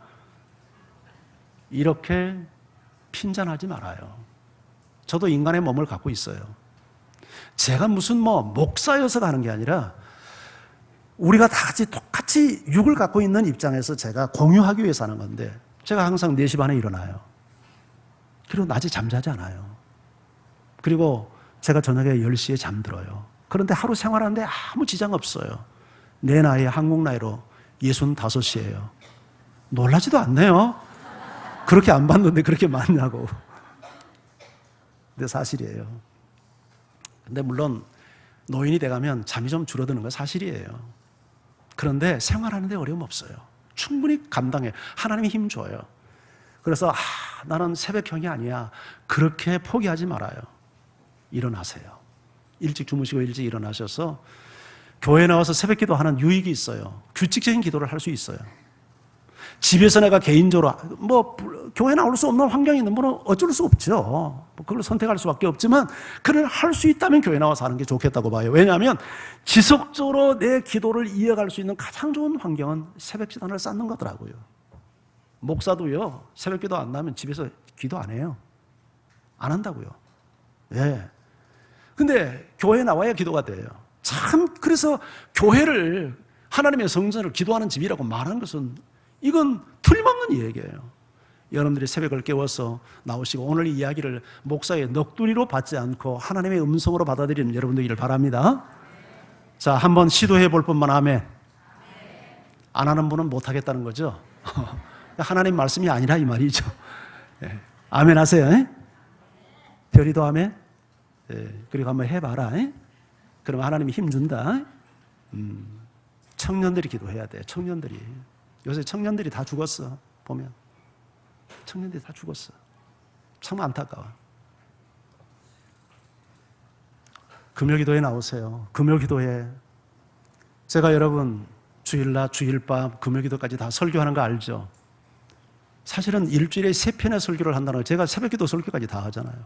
이렇게 핀잔하지 말아요. 저도 인간의 몸을 갖고 있어요. 제가 무슨 목사여서 가는 게 아니라 우리가 다 같이 똑같이 육을 갖고 있는 입장에서 제가 공유하기 위해서 하는 건데, 제가 항상 4시 반에 일어나요. 그리고 낮에 잠자지 않아요. 그리고 제가 저녁에 10시에 잠들어요. 그런데 하루 생활하는데 아무 지장 없어요. 내 나이, 한국 나이로 65이에요. 놀라지도 않네요. 그렇게 안 봤는데 그렇게 많냐고. 근데 사실이에요. 근데 물론 노인이 돼가면 잠이 좀 줄어드는 건 사실이에요. 그런데 생활하는데 어려움 없어요. 충분히 감당해요. 하나님이 힘 줘요. 그래서 나는 새벽형이 아니야, 그렇게 포기하지 말아요. 일어나세요. 일찍 주무시고 일찍 일어나셔서 교회 나와서 새벽 기도하는 유익이 있어요. 규칙적인 기도를 할 수 있어요. 집에서 내가 개인적으로 교회 나올 수 없는 환경이 있는 분은 어쩔 수 없죠. 그걸 선택할 수밖에 없지만 그걸 할 수 있다면 교회 나와서 하는 게 좋겠다고 봐요. 왜냐하면 지속적으로 내 기도를 이어갈 수 있는 가장 좋은 환경은 새벽 기도를 쌓는 거더라고요. 목사도요, 새벽 기도 안 나면 집에서 기도 안 해요. 안 한다고요. 예. 근데 교회에 나와야 기도가 돼요. 참, 그래서 교회를, 하나님의 성전을 기도하는 집이라고 말하는 것은 이건 틀림없는 얘기예요. 여러분들이 새벽을 깨워서 나오시고 오늘 이 이야기를 목사의 넋두리로 받지 않고 하나님의 음성으로 받아들이는 여러분 되기를 바랍니다. 자, 한번 시도해 볼 뿐만 아멘. 안 하는 분은 못 하겠다는 거죠. 하나님 말씀이 아니라 이 말이죠. 예. 아멘 하세요. 예? 별이도 아멘. 예. 그리고 한번 해봐라. 예? 그러면 하나님이 힘준다. 청년들이 기도해야 돼. 청년들이. 요새 청년들이 다 죽었어. 보면 청년들이 다 죽었어. 참 안타까워. 금요기도에 나오세요. 금요기도에 제가 여러분 주일날, 주일밤, 금요기도까지 다 설교하는 거 알죠? 사실은 일주일에 3편의 설교를 한다는 거, 제가 새벽기도 설교까지 다 하잖아요.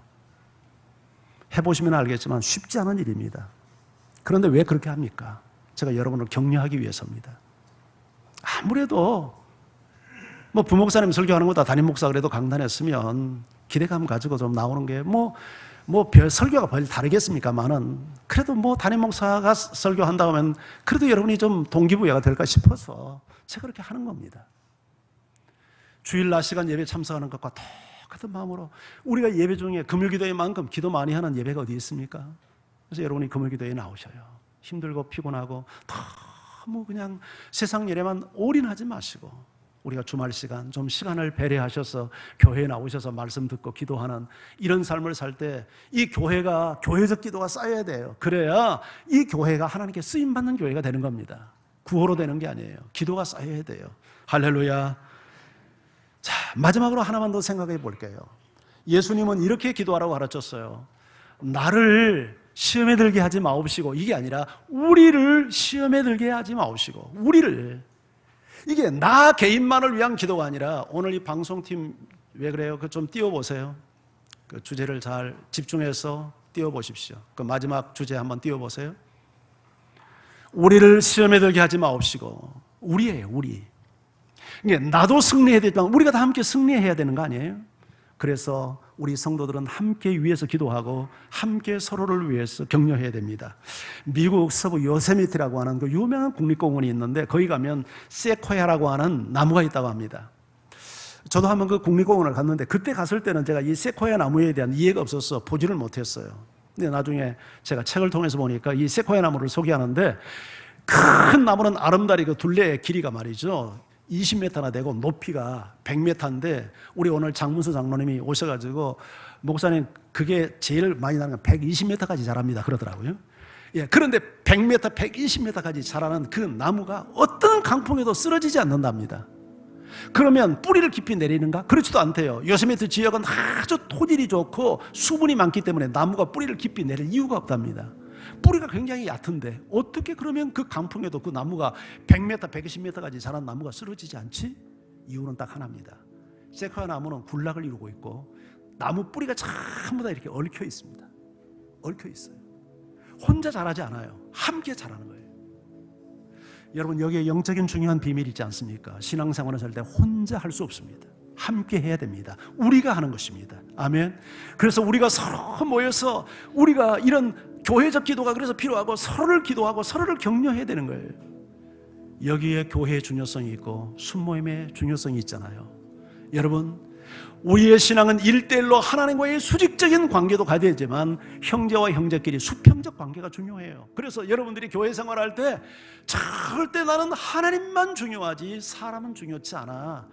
해보시면 알겠지만 쉽지 않은 일입니다. 그런데 왜 그렇게 합니까? 제가 여러분을 격려하기 위해서입니다. 아무래도 부목사님 설교하는 것보다 담임 목사 그래도 강단했으면 기대감 가지고 좀 나오는 게 별 설교가 별 다르겠습니까만은 그래도 담임 목사가 설교한다고 하면 그래도 여러분이 좀 동기부여가 될까 싶어서 제가 그렇게 하는 겁니다. 주일 낮 시간 예배 참석하는 것과 똑같은 마음으로 우리가 예배 중에 금요기도에만큼 기도 많이 하는 예배가 어디 있습니까? 그래서 여러분이 금요기도에 나오셔요. 힘들고 피곤하고 너무 그냥 세상 일에만 올인하지 마시고 우리가 주말 시간 좀 시간을 배려하셔서 교회에 나오셔서 말씀 듣고 기도하는 이런 삶을 살 때 이 교회가 교회적 기도가 쌓여야 돼요. 그래야 이 교회가 하나님께 쓰임받는 교회가 되는 겁니다. 구호로 되는 게 아니에요. 기도가 쌓여야 돼요. 할렐루야. 자, 마지막으로 하나만 더 생각해 볼게요. 예수님은 이렇게 기도하라고 가르쳤어요. 나를 시험에 들게 하지 마옵시고, 이게 아니라 우리를 시험에 들게 하지 마옵시고, 우리를. 이게 나 개인만을 위한 기도가 아니라 오늘 이 방송팀 왜 그래요? 그 좀 띄워보세요. 그 주제를 잘 집중해서 띄워보십시오. 그 마지막 주제 한번 띄워보세요. 우리를 시험에 들게 하지 마옵시고, 우리예요, 우리. 이게 나도 승리해야 되지만 우리가 다 함께 승리해야 되는 거 아니에요? 그래서 우리 성도들은 함께 위해서 기도하고 함께 서로를 위해서 격려해야 됩니다. 미국 서부 요세미티라고 하는 그 유명한 국립공원이 있는데 거기 가면 세코야라고 하는 나무가 있다고 합니다. 저도 한번 그 국립공원을 갔는데 그때 갔을 때는 제가 이 세코야 나무에 대한 이해가 없어서 보지를 못했어요. 근데 나중에 제가 책을 통해서 보니까 이 세코야 나무를 소개하는데 큰 나무는 아름다리 그 둘레의 길이가 말이죠 20m나 되고 높이가 100m인데 우리 오늘 장문수 장로님이 오셔가지고 목사님 그게 제일 많이 나는 건 120m까지 자랍니다 그러더라고요. 예, 그런데 100m, 120m까지 자라는 그 나무가 어떤 강풍에도 쓰러지지 않는답니다. 그러면 뿌리를 깊이 내리는가? 그렇지도 않대요. 요세미티 지역은 아주 토질이 좋고 수분이 많기 때문에 나무가 뿌리를 깊이 내릴 이유가 없답니다. 뿌리가 굉장히 얕은데 어떻게 그러면 그 강풍에도 그 나무가 100m, 120m까지 자란 나무가 쓰러지지 않지? 이유는 딱 하나입니다. 세코야 나무는 군락을 이루고 있고 나무 뿌리가 전부 다 이렇게 얽혀 있습니다. 얽혀 있어요. 혼자 자라지 않아요. 함께 자라는 거예요. 여러분 여기에 영적인 중요한 비밀이 있지 않습니까? 신앙생활을 살 때 혼자 할 수 없습니다. 함께 해야 됩니다. 우리가 하는 것입니다. 아멘. 그래서 우리가 서로 모여서 우리가 이런 교회적 기도가 그래서 필요하고 서로를 기도하고 서로를 격려해야 되는 거예요. 여기에 교회의 중요성이 있고 순모임의 중요성이 있잖아요. 여러분 우리의 신앙은 1대1로 하나님과의 수직적인 관계도 가야 되지만 형제와 형제끼리 수평적 관계가 중요해요. 그래서 여러분들이 교회 생활할 때 절대 나는 하나님만 중요하지 사람은 중요치 않아.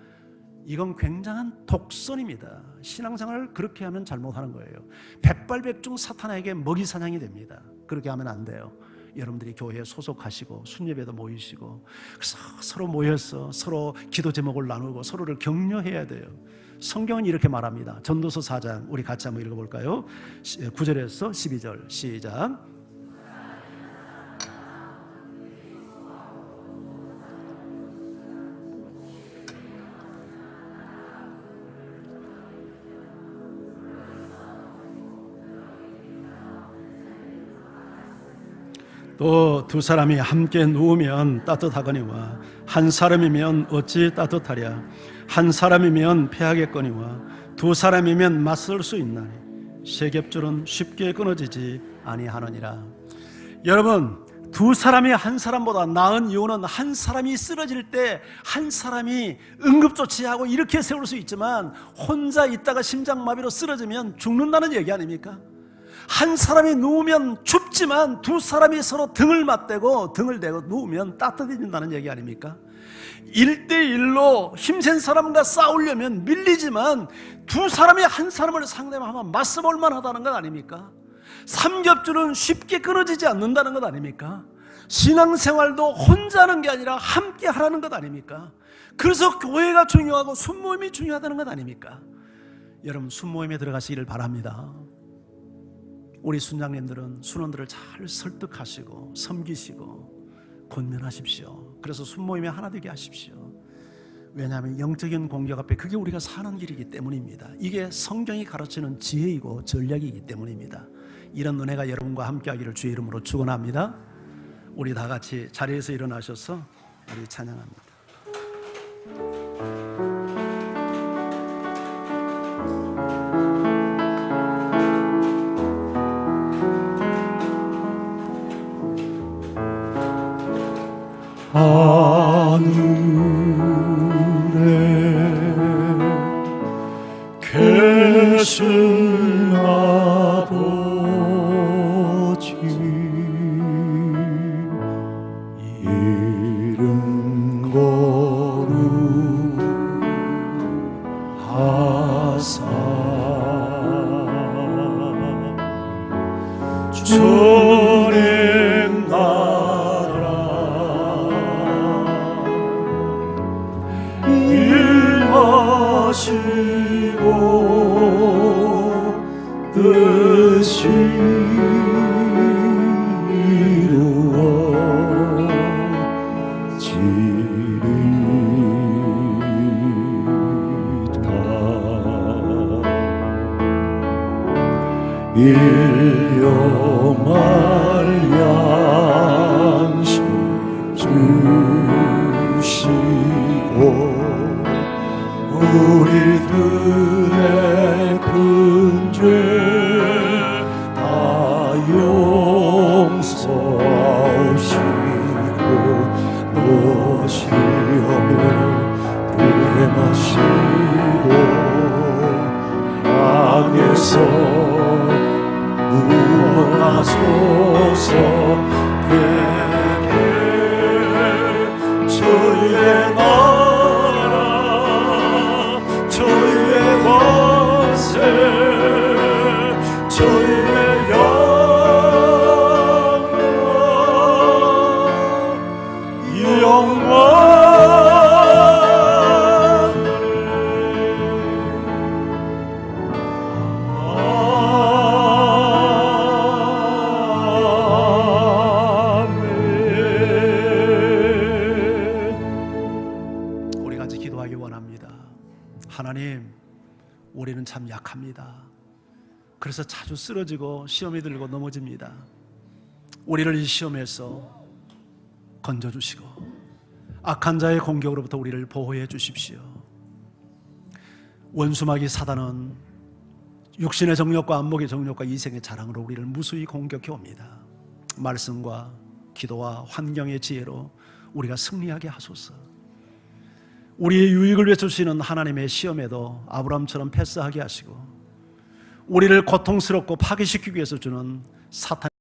이건 굉장한 독선입니다. 신앙생활을 그렇게 하면 잘못하는 거예요. 백발백중 사탄에게 먹이사냥이 됩니다. 그렇게 하면 안 돼요. 여러분들이 교회에 소속하시고 순예배도 모이시고 그래서 서로 모여서 서로 기도 제목을 나누고 서로를 격려해야 돼요. 성경은 이렇게 말합니다. 전도서 4장 우리 같이 한번 읽어볼까요? 9절에서 12절 시작. 또 두 사람이 함께 누우면 따뜻하거니와 한 사람이면 어찌 따뜻하랴. 한 사람이면 패하겠거니와 두 사람이면 맞설 수 있나니 세겹줄은 쉽게 끊어지지 아니하느니라. 여러분, 두 사람이 한 사람보다 나은 이유는 한 사람이 쓰러질 때 한 사람이 응급조치하고 이렇게 세울 수 있지만 혼자 있다가 심장마비로 쓰러지면 죽는다는 얘기 아닙니까? 한 사람이 누우면 춥지만 두 사람이 서로 등을 맞대고 등을 대고 누우면 따뜻해진다는 얘기 아닙니까? 1대1로 힘센 사람과 싸우려면 밀리지만 두 사람이 한 사람을 상대하면 맞서볼 만하다는 것 아닙니까? 삼겹줄은 쉽게 끊어지지 않는다는 것 아닙니까? 신앙생활도 혼자 하는 게 아니라 함께 하라는 것 아닙니까? 그래서 교회가 중요하고 순모임이 중요하다는 것 아닙니까? 여러분, 순모임에 들어가시기를 바랍니다. 우리 순장님들은 순원들을 잘 설득하시고 섬기시고 권면하십시오. 그래서 순모임에 하나 되게 하십시오. 왜냐하면 영적인 공격 앞에 그게 우리가 사는 길이기 때문입니다. 이게 성경이 가르치는 지혜이고 전략이기 때문입니다. 이런 은혜가 여러분과 함께하기를 주의 이름으로 축원합니다. 우리 다 같이 자리에서 일어나셔서 우리 찬양합니다. 하늘에 계신 아버지 이름 거룩하사 주님 나라 일하시고 뜻이 이루어지리다. 일용할 양식 주시고 우리들의 큰 죄 다 용서하시고 또 시험에 구원하시고 악에서 구원하소서. 주의 나라 주의 권세 주의 영광 하나님, 우리는 참 약합니다. 그래서 자주 쓰러지고 시험에 들고 넘어집니다. 우리를 이 시험에서 건져주시고 악한 자의 공격으로부터 우리를 보호해 주십시오. 원수마귀 사단은 육신의 정욕과 안목의 정욕과 이생의 자랑으로 우리를 무수히 공격해 옵니다. 말씀과 기도와 환경의 지혜로 우리가 승리하게 하소서. 우리의 유익을 위해 주시는 하나님의 시험에도 아브라함처럼 패스하게 하시고 우리를 고통스럽고 파괴시키기 위해서 주는 사탄